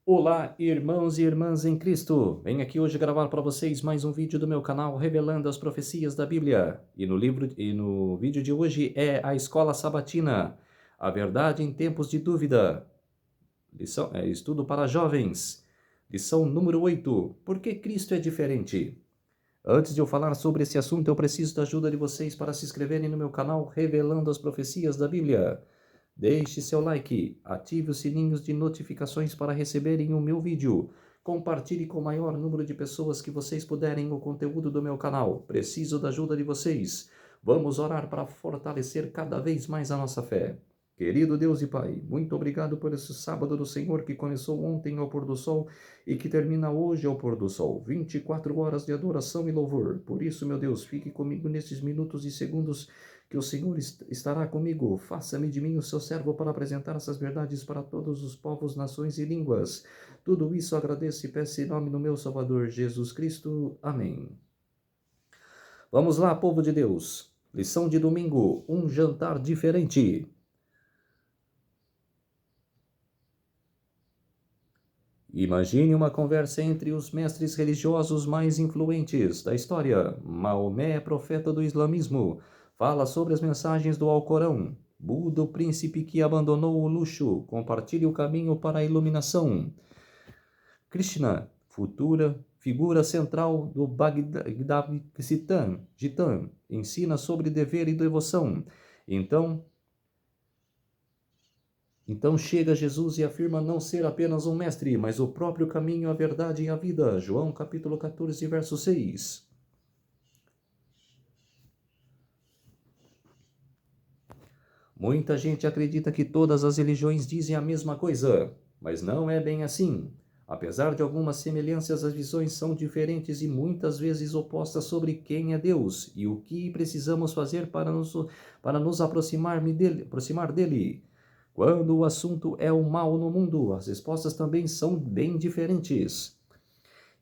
Olá, irmãos e irmãs em Cristo! Venho aqui hoje gravar para vocês mais um vídeo do meu canal revelando as profecias da Bíblia. No vídeo de hoje é a Escola Sabatina, a verdade em tempos de dúvida. Estudo para jovens. Lição número 8. Por que Cristo é diferente? Antes de eu falar sobre esse assunto, eu preciso da ajuda de vocês para se inscreverem no meu canal revelando as profecias da Bíblia. Deixe seu like, ative os sininhos de notificações para receberem o meu vídeo. Compartilhe com o maior número de pessoas que vocês puderem o conteúdo do meu canal. Preciso da ajuda de vocês. Vamos orar para fortalecer cada vez mais a nossa fé. Querido Deus e Pai, muito obrigado por esse sábado do Senhor que começou ontem ao pôr do sol e que termina hoje ao pôr do sol. 24 horas de adoração e louvor. Por isso, meu Deus, fique comigo nesses minutos e segundos que o Senhor estará comigo. Faça-me de mim o seu servo para apresentar essas verdades para todos os povos, nações e línguas. Tudo isso agradeço e peço em nome do meu Salvador Jesus Cristo. Amém. Vamos lá, povo de Deus. Lição de domingo, um jantar diferente. Imagine uma conversa entre os mestres religiosos mais influentes da história. Maomé é profeta do islamismo. Fala sobre as mensagens do Alcorão. Buda, o príncipe que abandonou o luxo, compartilha o caminho para a iluminação. Krishna, futura figura central do Bhagavad Gita, ensina sobre dever e devoção. Então chega Jesus e afirma não ser apenas um mestre, mas o próprio caminho, a verdade e a vida. João capítulo 14, verso 6. Muita gente acredita que todas as religiões dizem a mesma coisa, mas não é bem assim. Apesar de algumas semelhanças, as visões são diferentes e muitas vezes opostas sobre quem é Deus e o que precisamos fazer para nos aproximar dele. Quando o assunto é o mal no mundo, as respostas também são bem diferentes.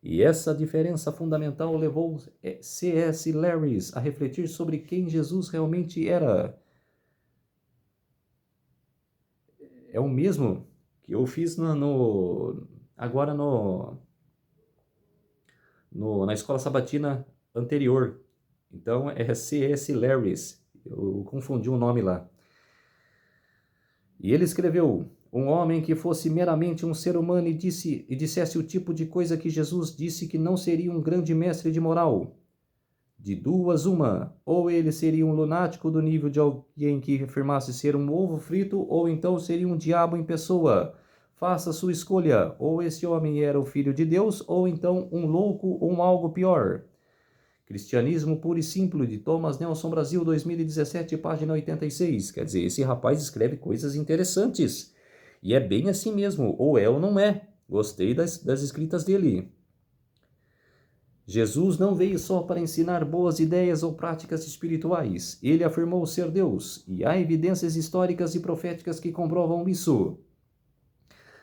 E essa diferença fundamental levou C.S. Lewis a refletir sobre quem Jesus realmente era. É o mesmo que eu fiz agora na escola sabatina anterior. Então é C.S. Lewis. Eu confundi o nome lá. E ele escreveu: um homem que fosse meramente um ser humano e dissesse o tipo de coisa que Jesus disse que não seria um grande mestre de moral. De duas, uma: ou ele seria um lunático do nível de alguém que afirmasse ser um ovo frito, ou então seria um diabo em pessoa. Faça sua escolha: ou esse homem era o filho de Deus, ou então um louco ou algo pior. Cristianismo Puro e Simples, de Thomas Nelson Brasil, 2017, página 86. Quer dizer, esse rapaz escreve coisas interessantes. E é bem assim mesmo, ou é ou não é. Gostei das escritas dele. Jesus não veio só para ensinar boas ideias ou práticas espirituais. Ele afirmou ser Deus, e há evidências históricas e proféticas que comprovam isso.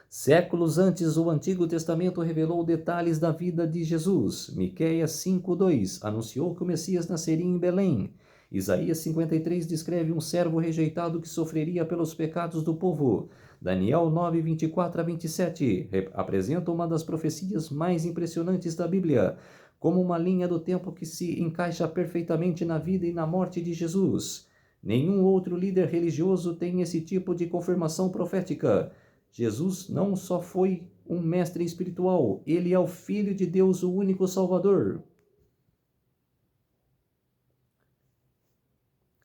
Séculos antes, o Antigo Testamento revelou detalhes da vida de Jesus. Miqueias 5:2 anunciou que o Messias nasceria em Belém. Isaías 53 descreve um servo rejeitado que sofreria pelos pecados do povo. Daniel 9:24-27 apresenta uma das profecias mais impressionantes da Bíblia, como uma linha do tempo que se encaixa perfeitamente na vida e na morte de Jesus. Nenhum outro líder religioso tem esse tipo de confirmação profética. Jesus não só foi um mestre espiritual, ele é o Filho de Deus, o único Salvador.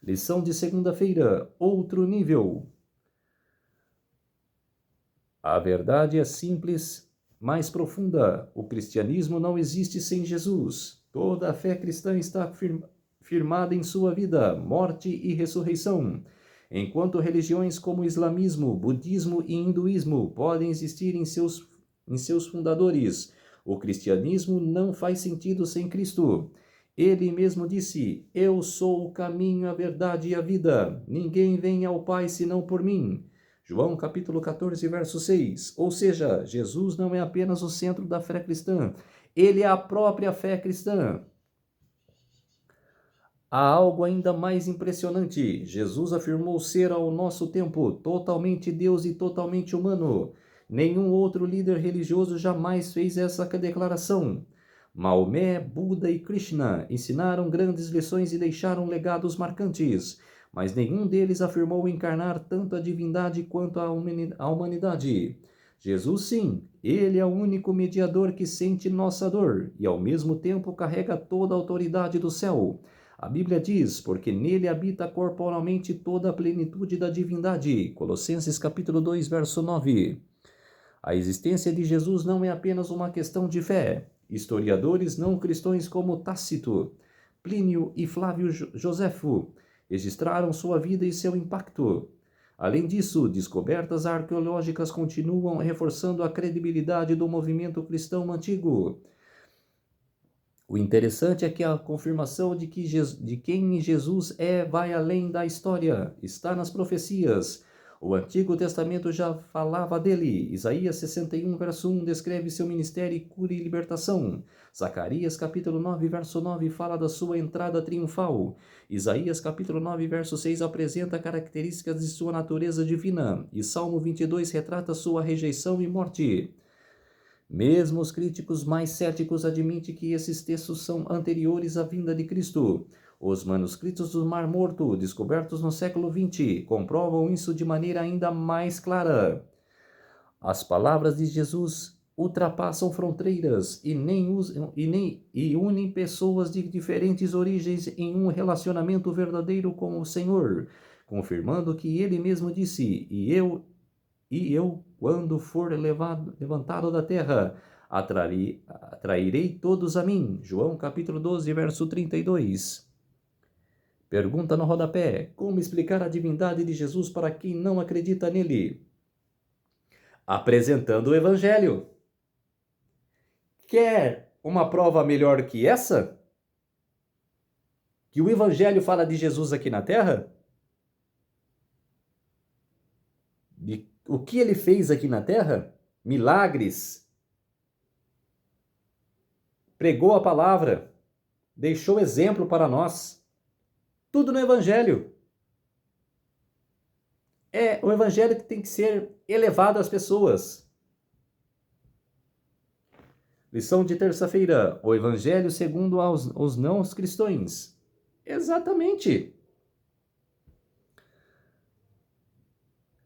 Lição de segunda-feira, outro nível. A verdade é simples, mais profunda. O cristianismo não existe sem Jesus. Toda a fé cristã está firmada em sua vida, morte e ressurreição. Enquanto religiões como islamismo, budismo e hinduísmo podem existir em seus fundadores, o cristianismo não faz sentido sem Cristo. Ele mesmo disse: eu sou o caminho, a verdade e a vida. Ninguém vem ao Pai senão por mim. João capítulo 14, verso 6. Ou seja, Jesus não é apenas o centro da fé cristã, ele é a própria fé cristã. Há algo ainda mais impressionante. Jesus afirmou ser ao nosso tempo totalmente Deus e totalmente humano. Nenhum outro líder religioso jamais fez essa declaração. Maomé, Buda e Krishna ensinaram grandes lições e deixaram legados marcantes, mas nenhum deles afirmou encarnar tanto a divindade quanto a humanidade. Jesus, sim, ele é o único mediador que sente nossa dor e, ao mesmo tempo, carrega toda a autoridade do céu. A Bíblia diz, porque nele habita corporalmente toda a plenitude da divindade. Colossenses capítulo 2, verso 9. A existência de Jesus não é apenas uma questão de fé. Historiadores não cristãos como Tácito, Plínio e Flávio Joséfo registraram sua vida e seu impacto. Além disso, descobertas arqueológicas continuam reforçando a credibilidade do movimento cristão antigo. O interessante é que a confirmação de quem Jesus é vai além da história, está nas profecias. O Antigo Testamento já falava dele. Isaías 61, verso 1 descreve seu ministério, cura e libertação. Zacarias capítulo 9, verso 9 fala da sua entrada triunfal. Isaías capítulo 9, verso 6 apresenta características de sua natureza divina. E Salmo 22 retrata sua rejeição e morte. Mesmo os críticos mais céticos admitem que esses textos são anteriores à vinda de Cristo. Os manuscritos do Mar Morto, descobertos no século XX, comprovam isso de maneira ainda mais clara. As palavras de Jesus ultrapassam fronteiras e unem pessoas de diferentes origens em um relacionamento verdadeiro com o Senhor, confirmando que ele mesmo disse: E eu, quando for levantado da terra, atrairei todos a mim. João capítulo 12, verso 32. Pergunta no rodapé: como explicar a divindade de Jesus para quem não acredita nele? Apresentando o Evangelho. Quer uma prova melhor que essa? Que o Evangelho fala de Jesus aqui na terra? O que ele fez aqui na terra? Milagres. Pregou a palavra. Deixou exemplo para nós. Tudo no Evangelho. É o Evangelho que tem que ser elevado às pessoas. Lição de terça-feira. O Evangelho segundo os não cristãos. Exatamente.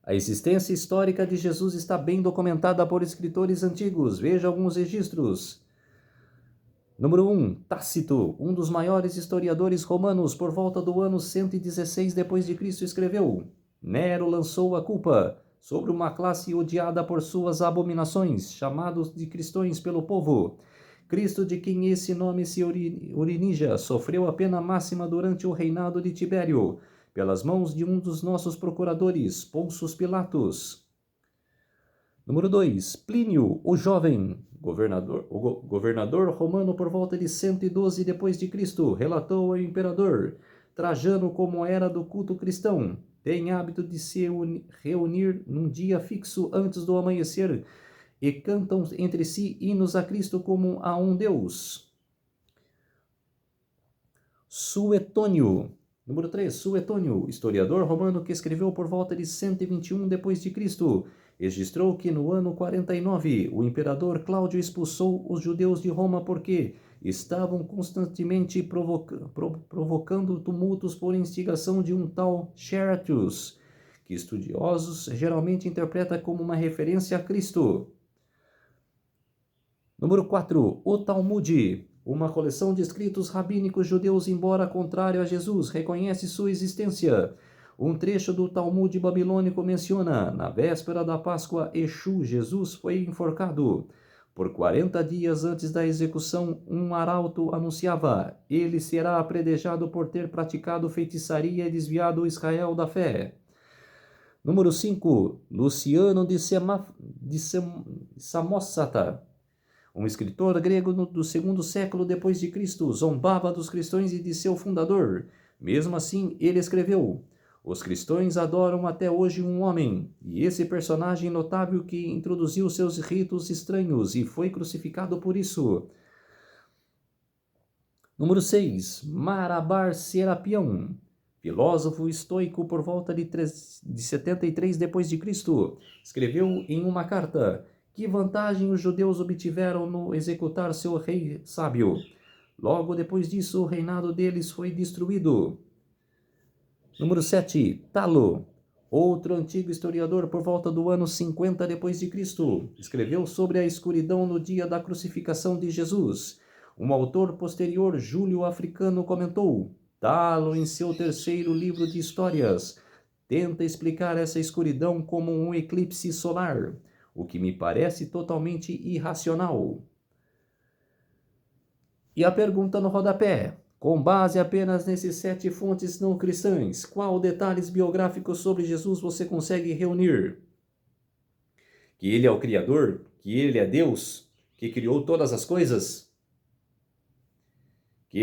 A existência histórica de Jesus está bem documentada por escritores antigos. Veja alguns registros. Número 1. Tácito, um dos maiores historiadores romanos, por volta do ano 116 d.C., escreveu: Nero lançou a culpa sobre uma classe odiada por suas abominações, chamados de cristãos pelo povo. Cristo, de quem esse nome se origina, sofreu a pena máxima durante o reinado de Tibério, pelas mãos de um dos nossos procuradores, Pôncio Pilatos. Número 2. Plínio, o jovem, governador romano por volta de 112 d.C., relatou ao imperador Trajano como era do culto cristão. Tem hábito de se reunir num dia fixo antes do amanhecer e cantam entre si hinos a Cristo como a um Deus. Suetônio. Número 3. Suetônio, historiador romano que escreveu por volta de 121 d.C., registrou que no ano 49 o imperador Cláudio expulsou os judeus de Roma porque estavam constantemente provocando tumultos por instigação de um tal Charatus, que estudiosos geralmente interpretam como uma referência a Cristo. Número 4. O Talmud, uma coleção de escritos rabínicos judeus, embora contrário a Jesus, reconhece sua existência. Um trecho do Talmud babilônico menciona: na véspera da Páscoa, Exu, Jesus, foi enforcado. Por 40 dias antes da execução, um arauto anunciava: ele será apredejado por ter praticado feitiçaria e desviado Israel da fé. Número 5. Luciano de Samosata, um escritor grego do segundo século depois de Cristo, zombava dos cristãos e de seu fundador. Mesmo assim, ele escreveu: os cristãos adoram até hoje um homem, e esse personagem notável que introduziu seus ritos estranhos e foi crucificado por isso. Número 6. Marabar Serapião, filósofo estoico por volta de 73 depois de Cristo, escreveu em uma carta: que vantagem os judeus obtiveram no executar seu rei sábio? Logo depois disso, o reinado deles foi destruído. Número 7. Talo, outro antigo historiador por volta do ano 50 depois de Cristo, escreveu sobre a escuridão no dia da crucificação de Jesus. Um autor posterior, Júlio Africano, comentou: Talo, em seu terceiro livro de histórias, tenta explicar essa escuridão como um eclipse solar, o que me parece totalmente irracional. E a pergunta no rodapé: com base apenas nesses 7 fontes não cristãs, qual detalhes biográficos sobre Jesus você consegue reunir? Que ele é o Criador? Que ele é Deus? Que criou todas as coisas? Que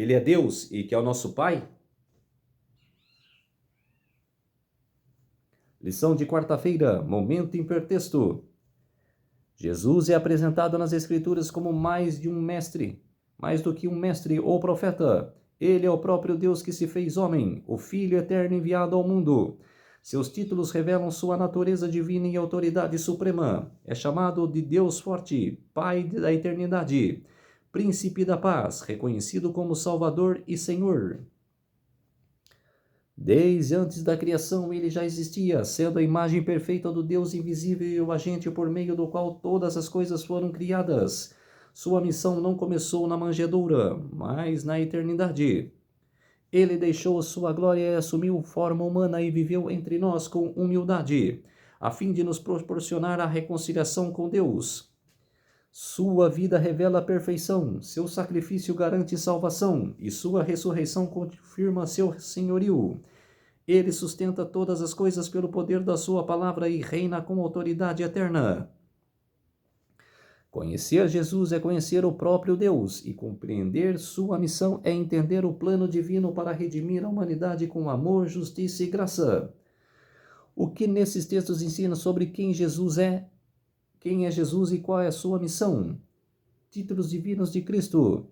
ele é Deus e que é o nosso Pai? Lição de quarta-feira, momento hipertexto. Jesus é apresentado nas Escrituras como mais do que um mestre ou profeta. Ele é o próprio Deus que se fez homem, o Filho eterno enviado ao mundo. Seus títulos revelam sua natureza divina e autoridade suprema. É chamado de Deus forte, Pai da eternidade, Príncipe da paz, reconhecido como Salvador e Senhor. Desde antes da criação ele já existia, sendo a imagem perfeita do Deus invisível e o agente por meio do qual todas as coisas foram criadas. Sua missão não começou na manjedoura, mas na eternidade. Ele deixou sua glória e assumiu forma humana e viveu entre nós com humildade, a fim de nos proporcionar a reconciliação com Deus. Sua vida revela a perfeição, seu sacrifício garante salvação e sua ressurreição confirma seu senhorio. Ele sustenta todas as coisas pelo poder da sua palavra e reina com autoridade eterna. Conhecer Jesus é conhecer o próprio Deus, e compreender sua missão é entender o plano divino para redimir a humanidade com amor, justiça e graça. O que nesses textos ensina sobre quem é Jesus e qual é a sua missão? Títulos divinos de Cristo.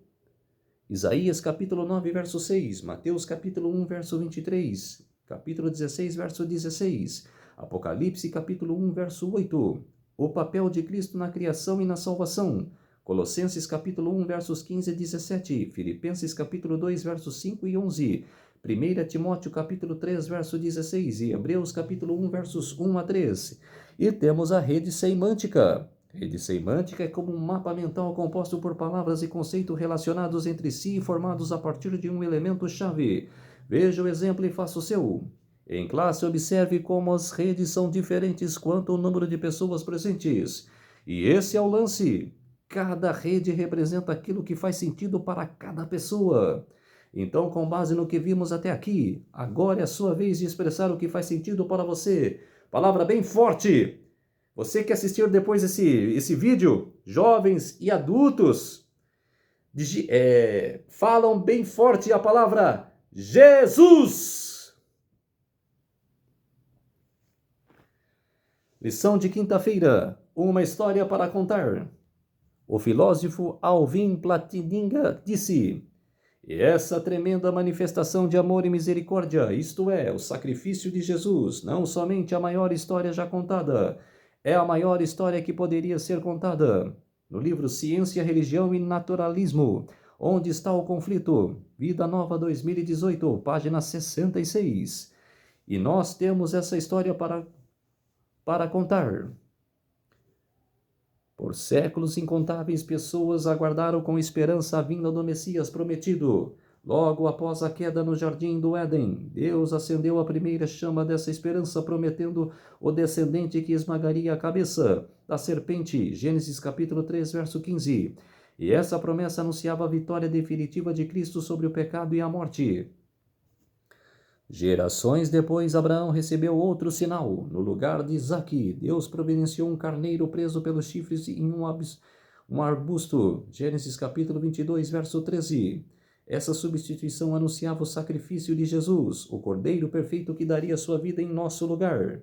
Isaías capítulo 9, verso 6, Mateus capítulo 1, verso 23, capítulo 16, verso 16, Apocalipse capítulo 1, verso 8, o papel de Cristo na criação e na salvação, Colossenses capítulo 1, versos 15 e 17, Filipenses capítulo 2, versos 5 e 11, 1 Timóteo capítulo 3, verso 16 e Hebreus capítulo 1, versos 1 a 3. E temos a rede semântica. Rede semântica é como um mapa mental composto por palavras e conceitos relacionados entre si e formados a partir de um elemento-chave. Veja o exemplo e faça o seu. Em classe, observe como as redes são diferentes quanto ao número de pessoas presentes. E esse é o lance. Cada rede representa aquilo que faz sentido para cada pessoa. Então, com base no que vimos até aqui, agora é a sua vez de expressar o que faz sentido para você. Palavra bem forte! Você que assistiu depois esse vídeo, jovens e adultos, falam bem forte a palavra Jesus! Lição de quinta-feira, uma história para contar. O filósofo Alvin Platininga disse: e essa tremenda manifestação de amor e misericórdia, isto é, o sacrifício de Jesus, não somente a maior história já contada, é a maior história que poderia ser contada. No livro Ciência, Religião e Naturalismo, Onde está o conflito? Vida Nova 2018, página 66. E nós temos essa história para contar. Por séculos incontáveis pessoas aguardaram com esperança a vinda do Messias prometido. Logo após a queda no Jardim do Éden, Deus acendeu a primeira chama dessa esperança, prometendo o descendente que esmagaria a cabeça da serpente. Gênesis capítulo 3, verso 15. E essa promessa anunciava a vitória definitiva de Cristo sobre o pecado e a morte. Gerações depois, Abraão recebeu outro sinal. No lugar de Isaque, Deus providenciou um carneiro preso pelos chifres em um arbusto. Gênesis capítulo 22, verso 13. Essa substituição anunciava o sacrifício de Jesus, o Cordeiro perfeito que daria sua vida em nosso lugar.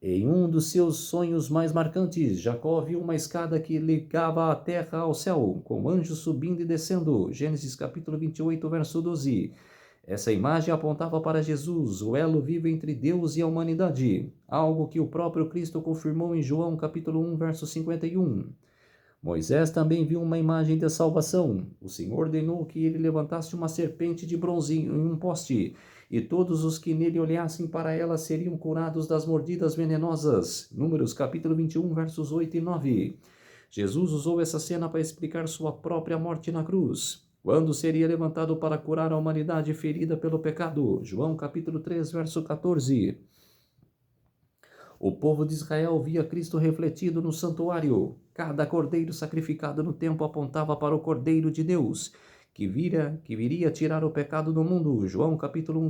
Em um dos seus sonhos mais marcantes, Jacó viu uma escada que ligava a terra ao céu, com anjos subindo e descendo. Gênesis capítulo 28, verso 12. Essa imagem apontava para Jesus, o elo vivo entre Deus e a humanidade, algo que o próprio Cristo confirmou em João capítulo 1, verso 51. Moisés também viu uma imagem de salvação. O Senhor ordenou que ele levantasse uma serpente de bronze em um poste, e todos os que nele olhassem para ela seriam curados das mordidas venenosas. Números capítulo 21, versos 8 e 9. Jesus usou essa cena para explicar sua própria morte na cruz, quando seria levantado para curar a humanidade ferida pelo pecado. João capítulo 3, verso 14. O povo de Israel via Cristo refletido no santuário. Cada cordeiro sacrificado no templo apontava para o Cordeiro de Deus, que viria tirar o pecado do mundo. João capítulo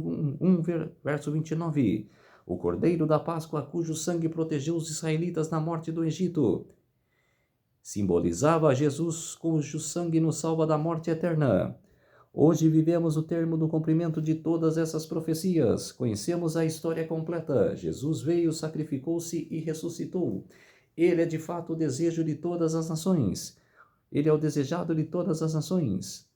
1, verso 29. O Cordeiro da Páscoa, cujo sangue protegeu os israelitas na morte do Egito, simbolizava Jesus, cujo sangue nos salva da morte eterna. Hoje vivemos o termo do cumprimento de todas essas profecias. Conhecemos a história completa. Jesus veio, sacrificou-se e ressuscitou. Ele é de fato o desejo de todas as nações. Ele é o desejado de todas as nações.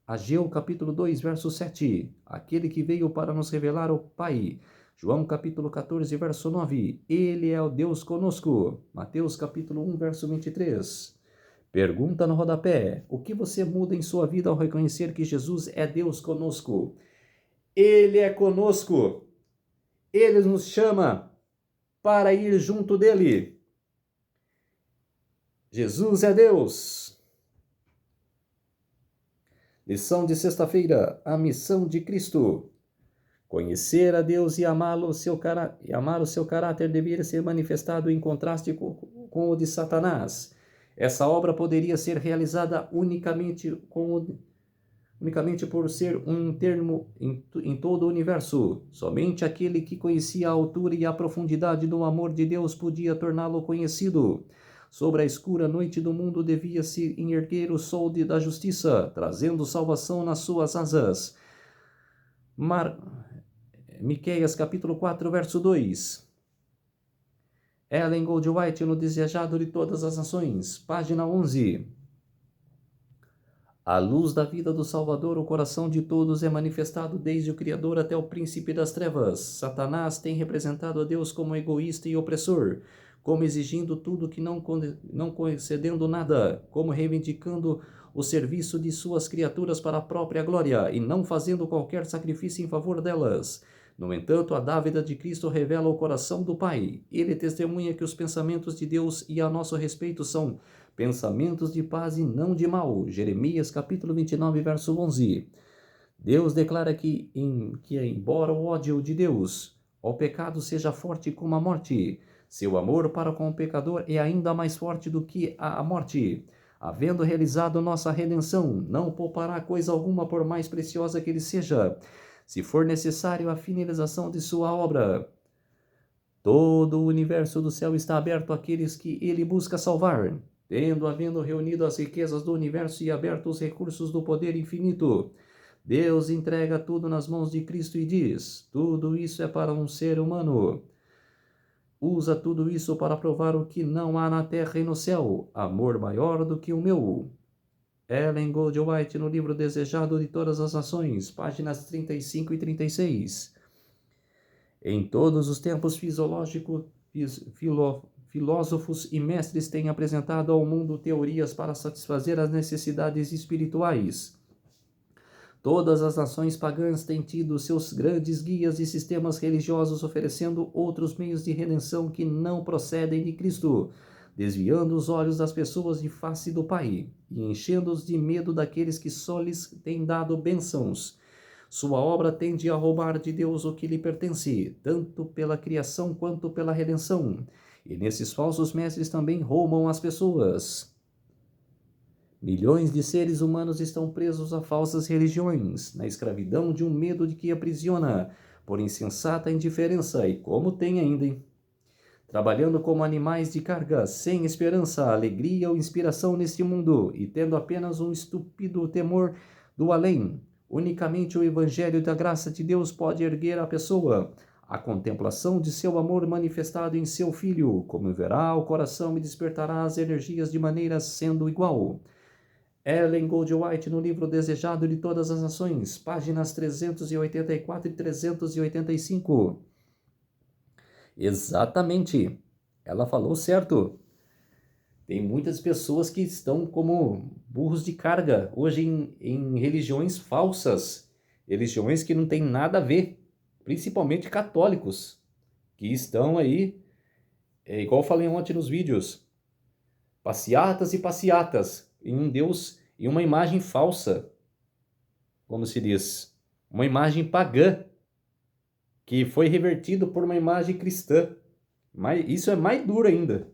Ageu capítulo 2, verso 7. Aquele que veio para nos revelar o Pai. João capítulo 14, verso 9. Ele é o Deus conosco. Mateus capítulo 1, verso 23. Pergunta no rodapé: o que você muda em sua vida ao reconhecer que Jesus é Deus conosco? Ele é conosco. Ele nos chama para ir junto dele. Jesus é Deus. Lição de sexta-feira: a missão de Cristo. Conhecer a Deus e amar o seu caráter deveria ser manifestado em contraste com o de Satanás. Essa obra poderia ser realizada unicamente por ser um termo em todo o universo. Somente aquele que conhecia a altura e a profundidade do amor de Deus podia torná-lo conhecido. Sobre a escura noite do mundo devia-se erguer o sol da justiça, trazendo salvação nas suas asas. Miqueias capítulo 4, verso 2. Ellen Goldwhite no Desejado de Todas as Nações, página 11. A luz da vida do Salvador, o coração de todos, é manifestado desde o Criador até o príncipe das trevas. Satanás tem representado a Deus como egoísta e opressor, como exigindo tudo que não concedendo nada, como reivindicando o serviço de suas criaturas para a própria glória e não fazendo qualquer sacrifício em favor delas. No entanto, a dávida de Cristo revela o coração do Pai. Ele testemunha que os pensamentos de Deus e a nosso respeito são pensamentos de paz e não de mal. Jeremias capítulo 29, verso 11. Deus declara que embora o ódio de Deus ao pecado seja forte como a morte, seu amor para com o pecador é ainda mais forte do que a morte. Havendo realizado nossa redenção, não poupará coisa alguma por mais preciosa que ele seja, se for necessário a finalização de sua obra. Todo o universo do céu está aberto àqueles que ele busca salvar, havendo reunido as riquezas do universo e aberto os recursos do poder infinito. Deus entrega tudo nas mãos de Cristo e diz: tudo isso é para um ser humano. Usa tudo isso para provar o que não há na terra e no céu, amor maior do que o meu. Ellen Goldwhite no livro Desejado de Todas as Nações, páginas 35 e 36. Em todos os tempos filósofos e mestres têm apresentado ao mundo teorias para satisfazer as necessidades espirituais. Todas as nações pagãs têm tido seus grandes guias e sistemas religiosos oferecendo outros meios de redenção que não procedem de Cristo, desviando os olhos das pessoas de face do Pai e enchendo-os de medo daqueles que só lhes têm dado bênçãos. Sua obra tende a roubar de Deus o que lhe pertence, tanto pela criação quanto pela redenção. E nesses falsos mestres também roubam as pessoas. Milhões de seres humanos estão presos a falsas religiões, na escravidão de um medo de que aprisiona, por insensata indiferença, e como tem ainda, hein? Trabalhando como animais de carga, sem esperança, alegria ou inspiração neste mundo, e tendo apenas um estúpido temor do além. Unicamente o Evangelho da graça de Deus pode erguer a pessoa, a contemplação de seu amor manifestado em seu Filho, comoverá o coração e despertará as energias de maneira sendo igual. Ellen Goldwhite, no livro Desejado de Todas as Nações, páginas 384 e 385. Exatamente, ela falou certo. Tem muitas pessoas que estão como burros de carga hoje em religiões falsas, religiões que não tem nada a ver, principalmente católicos, que estão aí, igual eu falei ontem nos vídeos, passeatas e passeatas em um Deus, em uma imagem falsa, como se diz, uma imagem pagã, que foi revertido por uma imagem cristã. Mas isso é mais duro ainda.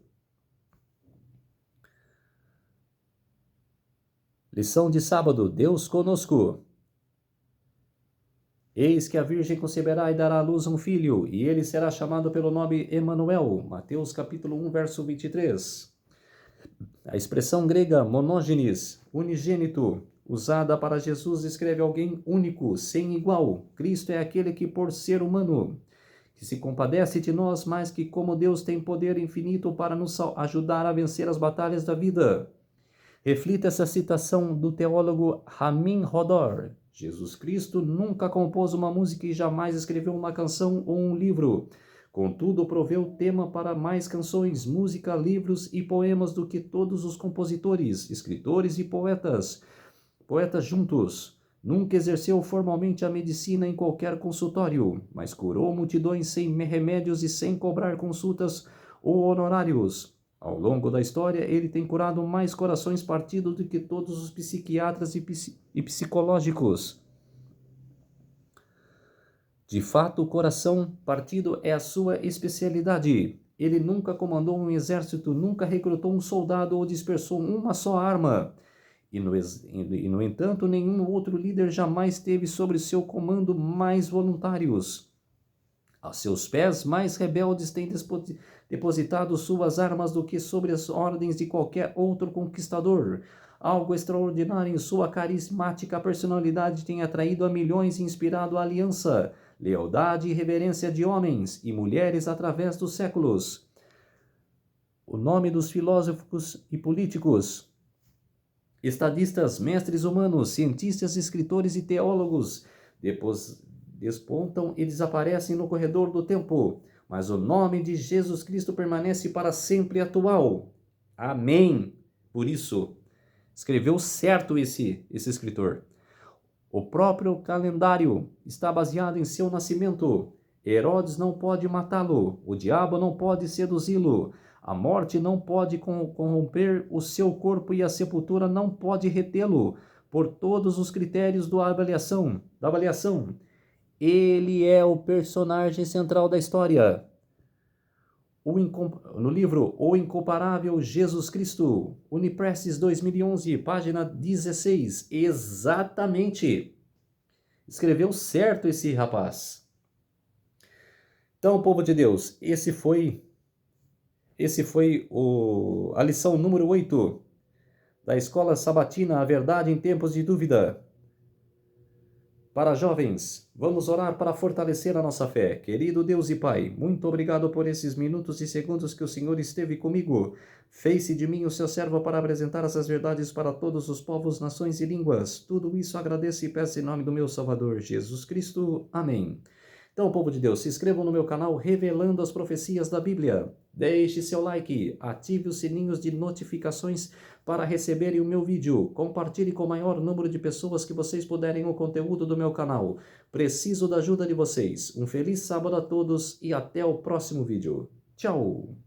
Lição de sábado, Deus conosco. Eis que a Virgem conceberá e dará à luz um filho, e ele será chamado pelo nome Emanuel. Mateus capítulo 1, verso 23. A expressão grega monógenes, unigênito, usada para Jesus, descreve alguém único, sem igual. Cristo é aquele que, por ser humano, que se compadece de nós, mas que, como Deus, tem poder infinito para nos ajudar a vencer as batalhas da vida. Reflita essa citação do teólogo Ramin Rodor. Jesus Cristo nunca compôs uma música e jamais escreveu uma canção ou um livro. Contudo, proveu tema para mais canções, música, livros e poemas do que todos os compositores, escritores e poetas juntos. Nunca exerceu formalmente a medicina em qualquer consultório, mas curou multidões sem remédios e sem cobrar consultas ou honorários. Ao longo da história, ele tem curado mais corações partidos do que todos os psiquiatras e psicológicos. De fato, o coração partido é a sua especialidade. Ele nunca comandou um exército, nunca recrutou um soldado ou dispersou uma só arma. E, no entanto, nenhum outro líder jamais teve sobre seu comando mais voluntários. A seus pés, mais rebeldes têm depositado suas armas do que sobre as ordens de qualquer outro conquistador. Algo extraordinário em sua carismática personalidade tem atraído a milhões e inspirado a aliança, lealdade e reverência de homens e mulheres através dos séculos. O nome dos filósofos e políticos, estadistas, mestres humanos, cientistas, escritores e teólogos despontam e desaparecem no corredor do tempo, mas o nome de Jesus Cristo permanece para sempre atual. Amém. Por isso, escreveu certo esse escritor. O próprio calendário está baseado em seu nascimento. Herodes não pode matá-lo, o diabo não pode seduzi-lo, a morte não pode corromper o seu corpo e a sepultura não pode retê-lo. Por todos os critérios da avaliação, ele é o personagem central da história. No livro O Incomparável Jesus Cristo, Unipresses 2011, página 16. Exatamente. Escreveu certo esse rapaz. Então, povo de Deus, esse foi a lição número 8 da Escola Sabatina, a verdade em tempos de dúvida. Para jovens, vamos orar para fortalecer a nossa fé. Querido Deus e Pai, muito obrigado por esses minutos e segundos que o Senhor esteve comigo. Fez-se de mim o seu servo para apresentar essas verdades para todos os povos, nações e línguas. Tudo isso agradeço e peço em nome do meu Salvador, Jesus Cristo. Amém. Então, povo de Deus, se inscrevam no meu canal Revelando as Profecias da Bíblia. Deixe seu like, ative os sininhos de notificações para receberem o meu vídeo. Compartilhe com o maior número de pessoas que vocês puderem o conteúdo do meu canal. Preciso da ajuda de vocês. Um feliz sábado a todos e até o próximo vídeo. Tchau!